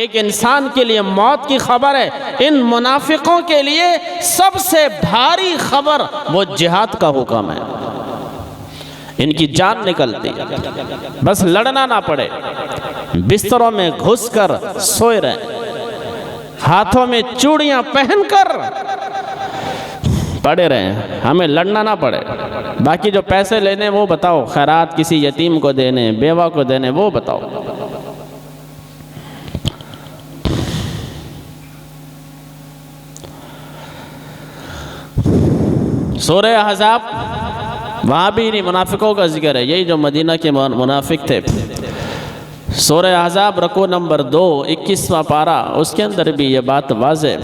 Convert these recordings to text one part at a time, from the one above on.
एक इंसान के लिए मौत की खबर है, इन मुनाफिकों के लिए सबसे भारी खबर वो जिहाद का हुक्म है। इनकी जान निकलती, बस लड़ना ना पड़े, बिस्तरों में घुसकर सोए रहे, हाथों में चूड़ियां पहनकर पड़े रहे, हमें लड़ना ना पड़े। बाकी जो पैसे लेने वो बताओ, खैरात किसी यतीम को देने, बेवा को देने, वो बताओ। सूरह अहज़ाब, वहाँ भी नहीं मुनाफिकों का जिक्र है, यही जो मदीना के मुनाफिक थे। सूरह अहज़ाब रकू नंबर 2 21वां पारा, उसके अंदर भी ये बात वाज़े।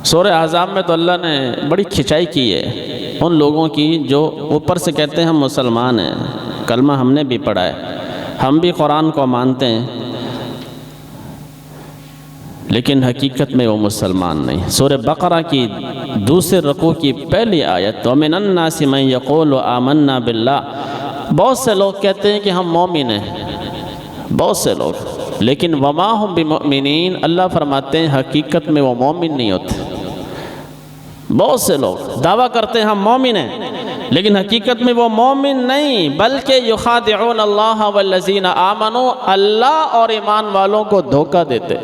सूरह अहज़ाब में तो अल्लाह ने बड़ी खिंचाई की है उन लोगों की जो ऊपर से कहते हैं हम मुसलमान हैं, कलमा हमने भी पढ़ा है, हम भी कुरान को मानते हैं, लेकिन हकीकत में वो मुसलमान नहीं। सूरह बकरा की दूसरे रकू की पहली आयत, तो मिनन नासि मन यक़ूलु आमन्ना बिल्लाह, बहुत से लोग कहते हैं कि हम मोमिन हैं, बहुत से लोग, लेकिन वमा हुम बिमुमिनीन, अल्लाह फरमाते हैं हकीकत में वो मोमिन नहीं होते। बहुत से लोग दावा करते हैं हम मोमिन हैं, लेकिन हकीकत में वो मोमिन नहीं, बल्कि युखादिऊन अल्लाह वल्लज़ीना आमनू, अल्लाह और ईमान वालों को धोखा देते।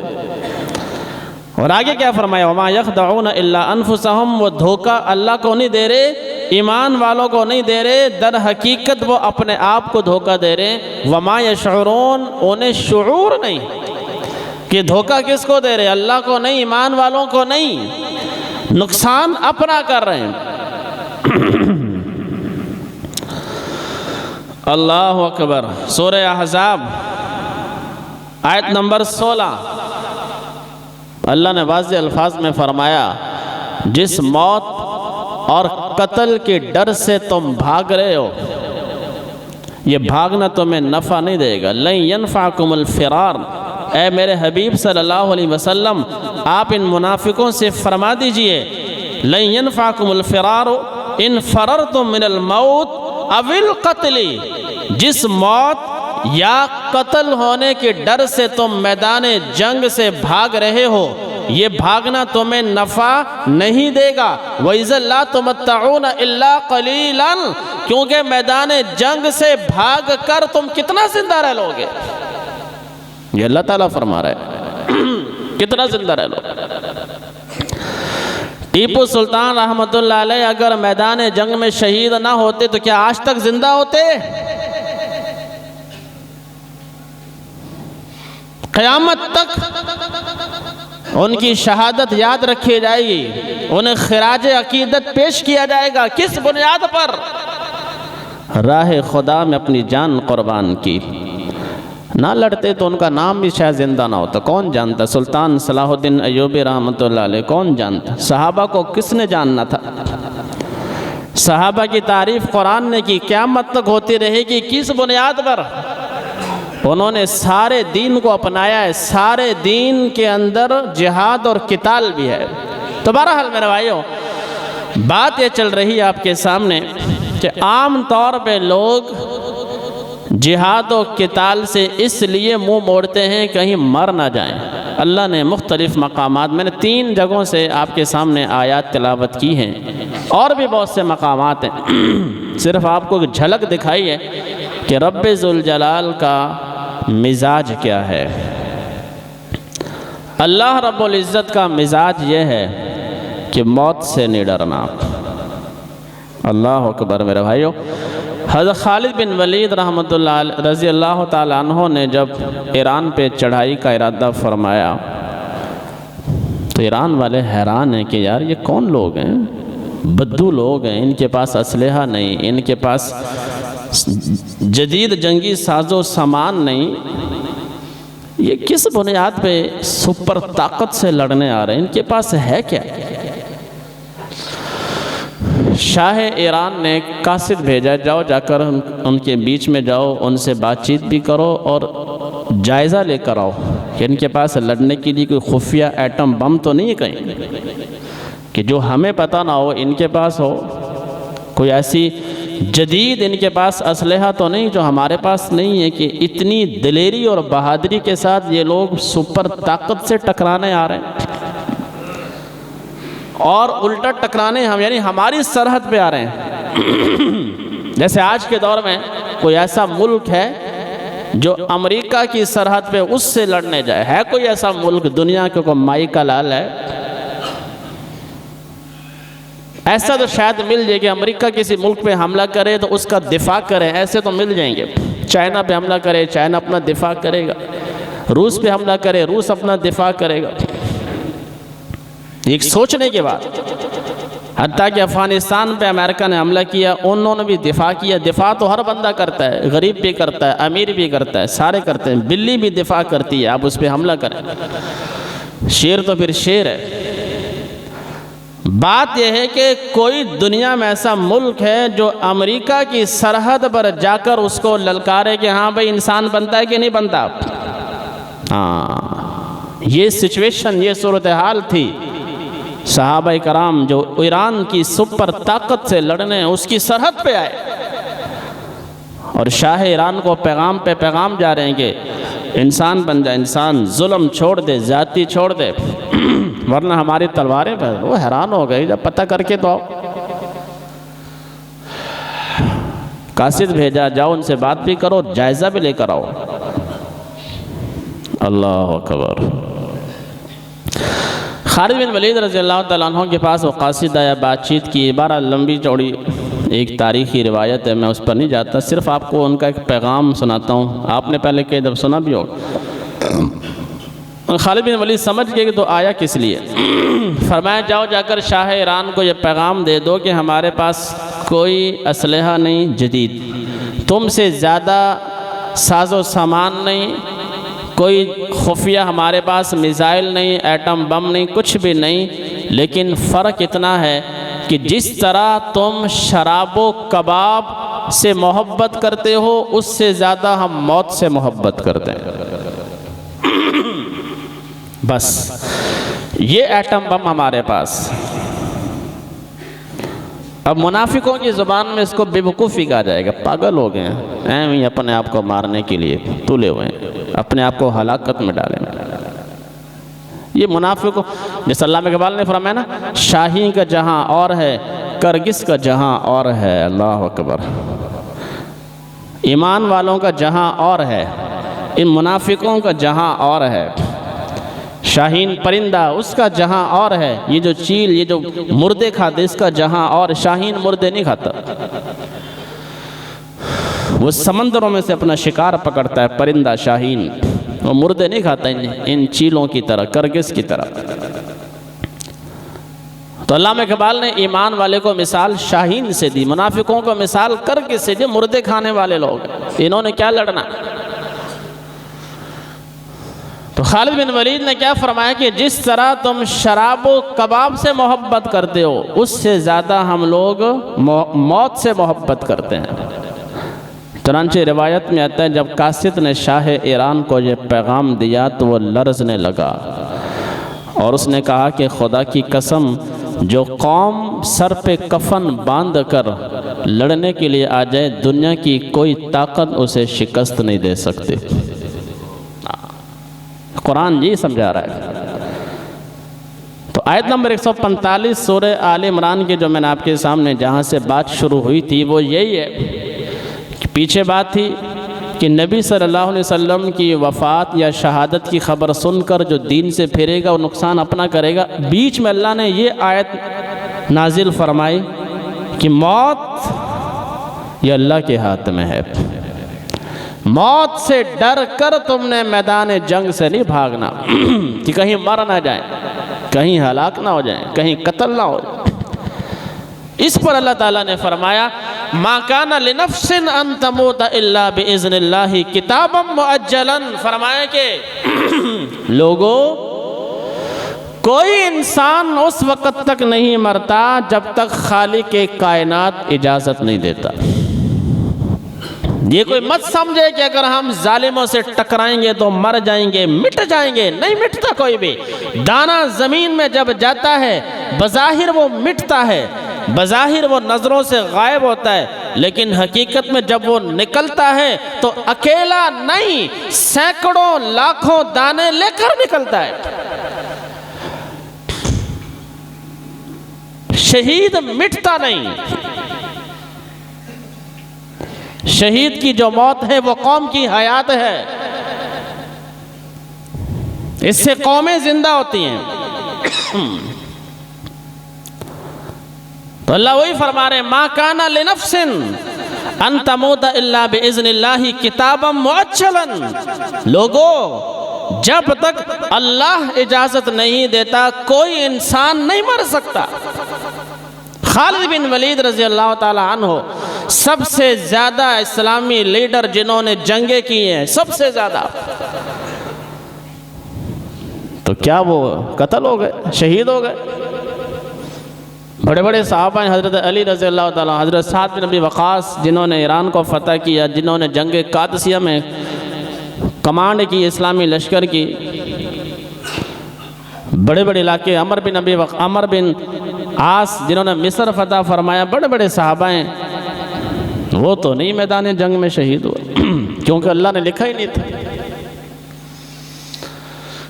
और आगे क्या फरमाया, वमा यख़दऊन इल्ला अनफुसहुम, वो धोखा अल्लाह को नहीं दे रहे, ईमान वालों को नहीं दे रहे, दर हकीकत वो अपने आप को धोखा दे रहे। वमा यशऊरून, उन्हें शुऊर नहीं कि धोखा किसको दे रहे, अल्लाह को नहीं, ईमान वालों को नहीं, नुकसान अपना कर रहे हैं। अल्लाह अकबर। सूरह अहज़ाब आयत नंबर 16, अल्लाह ने वाज़े अल्फाज में फरमाया, जिस मौत और कत्ल के डर से तुम भाग रहे हो, ये भागना तुम्हें नफ़ा नहीं देगा। लन यनफ़अकुमुल फ़िरार, ऐ मेरे हबीब सल्लल्लाहु अलैहि वसल्लम, आप इन मुनाफिकों से फरमा दीजिए, लन यनफ़अकुमुल फ़िरार इन फ़ररतुम मिनल मौत अविल क़त्ल, जिस मौत या कत्ल होने के डर से तुम मैदान जंग से भाग रहे हो, ये भागना तुम्हें नफ़ा नहीं देगा। वइज़ा ला तुमत्तऊन इल्ला क़लीलन, क्योंकि मैदान जंग से भाग कर तुम कितना जिंदा रह लोगे, ये अल्लाह ताला फरमा रहा है, कितना जिंदा रह लोगे। टीपू सुल्तान रहमतुल्लाह अलैह अगर मैदान जंग में शहीद ना होते तो क्या आज तक जिंदा होते? क़यामत तक उनकी शहादत याद रखी जाएगी, उन्हें खिराज अकीदत पेश किया जाएगा। किस बुनियाद पर? राह खुदा में अपनी जान कुर्बान की। ना लड़ते तो उनका नाम भी शायद जिंदा ना होता, कौन जानता। सुल्तान सलाहुद्दीन अय्यूबी रहमतुल्लाह अलैह कौन जानता। सहाबा को किसने जानना था? सहाबा की तारीफ कुरान ने की, क़यामत तक होती रहेगी। किस बुनियाद पर? उन्होंने सारे दीन को अपनाया है, सारे दीन के अंदर जिहाद और किताल भी है। तो बहरहाल मेरे भाइयों, बात ये चल रही है आपके सामने कि आम तौर पे लोग जिहाद और किताल से इसलिए मुंह मोड़ते हैं कहीं मर ना जाएं। अल्लाह ने मुख्तलिफ मकामात, मैंने 3 जगहों से आपके सामने आयात तिलावत की हैं, और भी बहुत से मकामात हैं। सिर्फ आपको एक झलक दिखाई है कि रब्बे ज़ुल जलाल का मिजाज क्या है। अल्लाह रब्बुल इज़्ज़त का मिजाज ये है कि मौत से नहीं डरना। अल्लाह अकबर मेरे भाइयों। हज़रत खालिद बिन वलीद रहमतुल्लाह रज़ी अल्लाह ताला अन्हो ने जब ईरान पे चढ़ाई का इरादा फरमाया तो ईरान वाले हैरान हैं कि यार ये कौन लोग हैं, बद्दू लोग हैं, इनके पास असलहा नहीं, इनके पास जदीद जंगी साजो सामान नहीं, ये किस बुनियाद पे सुपर ताकत से लड़ने आ रहे हैं, इनके पास है क्या? शाह ईरान ने कासिद भेजा, जाओ जाकर उनके बीच में जाओ, उनसे बातचीत भी करो और जायज़ा लेकर आओ कि इनके पास लड़ने के लिए कोई खुफिया एटम बम तो नहीं है कहीं कि जो हमें पता ना हो, इनके पास हो। कोई ऐसी जदीद इनके पास असलहा तो नहीं जो हमारे पास नहीं है कि इतनी दिलेरी और बहादुरी के साथ ये लोग सुपर ताकत से टकराने आ रहे हैं और उल्टा टकराने हम यानी हमारी सरहद पे आ रहे हैं। जैसे आज के दौर में कोई ऐसा मुल्क है जो अमेरिका की सरहद पे उससे लड़ने जाए, है कोई ऐसा मुल्क दुनिया के को माई का लाल है? ऐसा तो शायद मिल जाए कि अमेरिका किसी मुल्क पे हमला करे तो उसका दिफा करे, ऐसे तो मिल जाएंगे। चाइना पे हमला करे, चाइना अपना दिफा करेगा। रूस पे हमला करे, रूस अपना दिफा करेगा। एक सोचने के बाद हत्ता कि अफगानिस्तान पे अमेरिका ने हमला किया, उन्होंने भी दिफा किया। दिफा तो हर बंदा करता है, गरीब भी करता है, अमीर भी करता है, सारे करते हैं। बिल्ली भी दिफा करती है, आप उस पर हमला करें। शेर तो फिर शेर है। बात यह है कि कोई दुनिया में ऐसा मुल्क है जो अमेरिका की सरहद पर जाकर उसको ललकारे कि हाँ भाई इंसान बनता है कि नहीं बनता। हाँ, ये सिचुएशन, ये सूरत हाल थी। सहाबा कराम जो ईरान की सुपर ताकत से लड़ने उसकी सरहद पे आए और शाह ईरान को पैगाम पे पैगाम जा रहे हैं कि इंसान बन जाए, इंसान, जुल्म छोड़ दे, जाति छोड़ दे, वरना हमारी तलवारें पर। वो हैरान हो गई, जब पता करके तो आओ। कासिद भेजा, जाओ उनसे बात भी करो, जायजा भी लेकर आओ। अल्लाह अकबर। खालिद बिन वलीद रज़ियल्लाहु तआला अन्हु के पास वो कासिद आया, बातचीत की। बारह लंबी चौड़ी एक तारीख़ी रिवायत है, मैं उस पर नहीं जाता, सिर्फ आपको उनका एक पैगाम सुनाता हूँ। आपने पहले कई दफ़ा सुना भी होगा। खालिद बिन वलीद समझ गए कि तो आया किस लिए। फरमाया जाओ जाकर शाह ईरान को ये पैगाम दे दो कि हमारे पास कोई असलहा नहीं जदीद, तुमसे ज़्यादा साजो सामान नहीं, कोई खुफिया हमारे पास मिसाइल नहीं, एटम बम नहीं, कुछ भी नहीं। लेकिन फ़र्क इतना है कि जिस तरह तुम शराबो कबाब से मोहब्बत करते हो, उससे ज़्यादा हम मौत से मोहब्बत करते हैं। बस ये एटम बम हमारे पास। अब मुनाफिकों की ज़ुबान में इसको बेवकूफ़ी कहा जाएगा, पागल हो गए हैं, ऐं ही अपने आप को मारने के लिए तुले हुए हैं, अपने आप को हलाकत में डालें। ये मुनाफिकों, जैसे अल्लाह में इकबाल ने फरमाया ना, शाही का जहाँ और है, करगिस का जहाँ और है। अल्लाह अकबर। ईमान वालों का जहाँ और है, इन मुनाफिकों का जहाँ और है। शाहीन परिंदा उसका जहाँ और है, ये जो चील, ये जो मुर्दे खाते इसका जहाँ और। शाहीन मुर्दे नहीं खाता, वो समंदरों में से अपना शिकार पकड़ता है, परिंदा शाहीन, वो मुर्दे नहीं खाता इन चीलों की तरह, करगिस की तरह। तो अल्लामा इकबाल ने ईमान वाले को मिसाल शाहीन से दी, मुनाफिकों को मिसाल करगिस से दी, मुर्दे खाने वाले लोग। इन्होंने क्या लड़ना। तो खालिद बिन वलीद ने क्या फरमाया कि जिस तरह तुम शराब व कबाब से मोहब्बत करते हो, उससे ज़्यादा हम लोग मौत से मोहब्बत करते हैं। चुनांचे रिवायत में आता है जब कासिद ने शाह ईरान को ये पैगाम दिया तो वो लर्ज़ने लगा और उसने कहा कि खुदा की कसम, जो कौम सर पे कफन बांध कर लड़ने के लिए आ जाए, दुनिया की कोई ताकत उसे शिकस्त नहीं दे सकती। कुरान ये समझा रहा है। तो आयत नंबर 145 सूरह आल इमरान की जो मैंने आपके सामने जहाँ से बात शुरू हुई थी वो यही है कि पीछे बात थी कि नबी सल्लल्लाहु अलैहि वसल्लम की वफ़ात या शहादत की ख़बर सुनकर जो दीन से फिरेगा वो नुकसान अपना करेगा। बीच में अल्लाह ने ये आयत नाजिल फरमाई कि मौत ये अल्लाह के हाथ में है। मौत से डर कर तुमने मैदान जंग से नहीं भागना कि कहीं मर ना जाए, कहीं हलाक ना हो जाए, कहीं कत्ल ना हो जाए। इस पर अल्लाह ताला ने फरमाया मा काना लिनफ्सिन अन तमूत इल्ला बिइज़्निल्लाहि किताबम मुअज्जलन। फरमाया कि लोगों, कोई इंसान उस वक़्त तक नहीं मरता जब तक खालिक के कायनात इजाज़त नहीं देता। ये कोई मत समझे कि अगर हम जालिमों से टकराएंगे तो मर जाएंगे, मिट जाएंगे। नहीं मिटता कोई भी। दाना ज़मीन में जब जाता है बज़ाहिर वो मिटता है, बज़ाहिर वो नज़रों से गायब होता है, लेकिन हकीकत में जब वो निकलता है तो अकेला नहीं, सैकड़ों लाखों दाने लेकर निकलता है। शहीद मिटता नहीं। शहीद की जो मौत है वो कौम की हयात है, इससे कौमें जिंदा होती हैं। तो अल्लाह वही फरमा रहे, मा काना लिनफ्सिन अन तमूत इल्ला बिइज़्निल्लाहि किताबम मुअज्जलन। लोगों, जब तक अल्लाह इजाजत नहीं देता कोई इंसान नहीं मर सकता। खालिद बिन वलीद रजी अल्लाह ताला अन्हो सबसे ज्यादा इस्लामी लीडर जिन्होंने जंगे की हैं, सबसे ज्यादा, तो क्या वो कत्ल हो गए, शहीद हो गए? बड़े बड़े साहबा हैं, हज़रत अली रज़ी अल्लाह ताला, हज़रत साद बिन अबी वक़ास जिन्होंने ईरान को फ़तह किया, जिन्होंने जंग कादसिया में कमांड की इस्लामी लश्कर की, बड़े बड़े इलाके, अमर बिन आस जिन्होंने मिस्र फ़तह फरमाया, बड़े बड़े साहबा हैं, वो तो नहीं मैदान जंग में शहीद हुए क्योंकि अल्लाह ने लिखा ही नहीं था।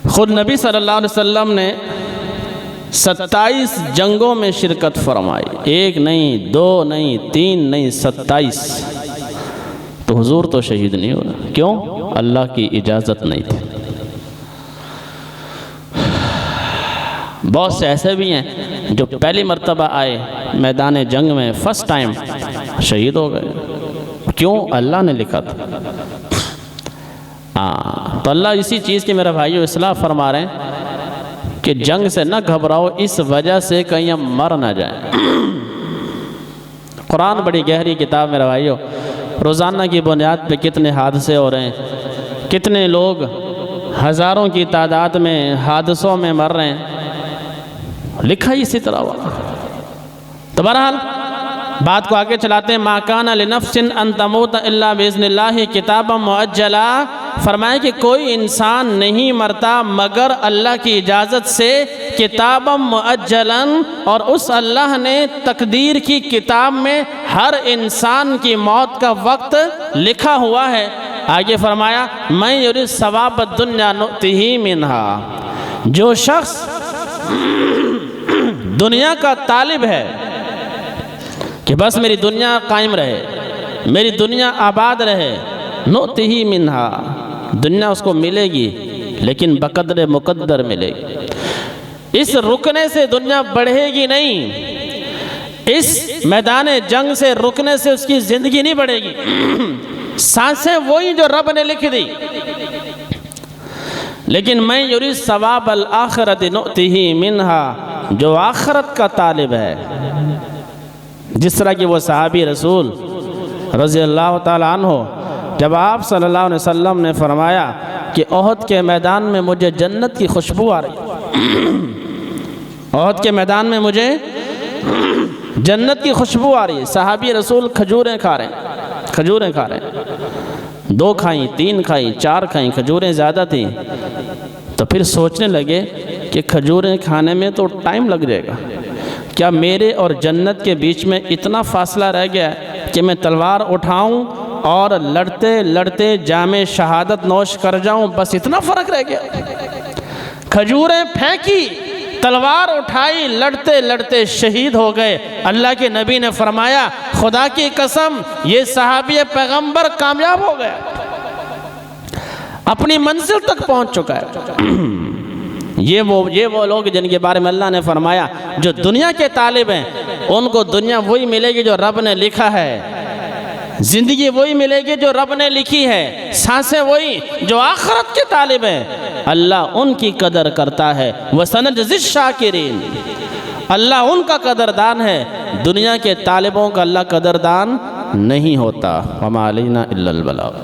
खुद नबी सल्लल्लाहु अलैहि वसल्लम ने 27 जंगों में शिरकत फरमाई, एक नहीं, दो नहीं, तीन नहीं, 27। तो हुजूर तो शहीद नहीं हुआ, क्यों? अल्लाह की इजाज़त नहीं थी। बहुत से ऐसे भी हैं जो पहली मर्तबा आए मैदान जंग में, फर्स्ट टाइम शहीद हो गए, क्यों? अल्लाह ने लिखा था। तो अल्लाह इसी चीज़ की मेरे भाइयों इस्लाह फरमा रहे हैं कि जंग से न घबराओ, इस वजह से कहीं हम मर ना जाए। कुरान बड़ी गहरी किताब मेरे भाइयों, रोज़ाना की बुनियाद पे कितने हादसे हो रहे हैं, कितने लोग हज़ारों की तादाद में हादसों में मर रहे हैं, लिखा ही इसी तरह हुआ। तो बहरहाल बात को आगे चलाते हैं। मा काना लिनफ्सिन अन तमूत इल्ला बिइज़्निल्लाहि किताबम मुअज्जला, फरमाया कि कोई इंसान नहीं मरता मगर अल्लाह की इजाज़त से, किताबम मुअज्जलन, और उस अल्लाह ने तकदीर की किताब में हर इंसान की मौत का वक्त लिखा हुआ है। आगे फरमाया, मैं युरिद सवाब दुन्या नुतिही मिन्हा, जो शख्स दुनिया का तालिब है कि बस मेरी दुनिया कायम रहे, मेरी दुनिया आबाद रहे, नुतिही मिन्हा, दुनिया उसको मिलेगी लेकिन बकदर मुकद्दर मिलेगी। इस रुकने से दुनिया बढ़ेगी नहीं, इस मैदान जंग से रुकने से उसकी ज़िंदगी नहीं बढ़ेगी। सांसें वही जो रब ने लिख दी, लेकिन मैं युरिद सवाब अल आखिरत नुतिही मिन्हा, जो आखिरत का तालिब है, जिस तरह की वो सहाबी रसूल रज़ी अल्लाह ताला अन्हो, जब आप सल्लल्लाहु अलैहि वसल्लम ने फरमाया कि ओहद के मैदान में मुझे जन्नत की खुशबू आ रही, ओहद के मैदान में मुझे जन्नत की खुशबू आ रही है, सहाबी रसूल खजूरें खा रहे हैं, खजूरें खा रहे हैं, 2 खाई, 3 खाई, 4 खाई, खजूरें ज़्यादा थी। तो फिर सोचने लगे कि खजूरें खाने में तो टाइम लग जाएगा, क्या मेरे और जन्नत के बीच में इतना फासला रह गया कि मैं तलवार उठाऊं और लड़ते लड़ते जामे शहादत नोश कर जाऊं, बस इतना फ़र्क रह गया। खजूरें फेंकी, तलवार उठाई, लड़ते लड़ते शहीद हो गए। अल्लाह के नबी ने फरमाया, खुदा की कसम ये सहाबी पैगंबर कामयाब हो गया, अपनी मंजिल तक पहुंच चुका है। ये वो लोग जिनके बारे में अल्लाह ने फरमाया जो दुनिया के तालिब हैं, उनको दुनिया वही मिलेगी जो रब ने लिखा है, ज़िंदगी वही मिलेगी जो रब ने लिखी है, सांसें वही। जो आखिरत के तालिब हैं, अल्लाह उनकी कदर करता है। वसनजज़िश शाकिरीन, अल्लाह उनका कदरदान है, दुनिया के तालिबों का अल्लाह कदरदान नहीं होता। वमा अलैना इल्लल बलाग।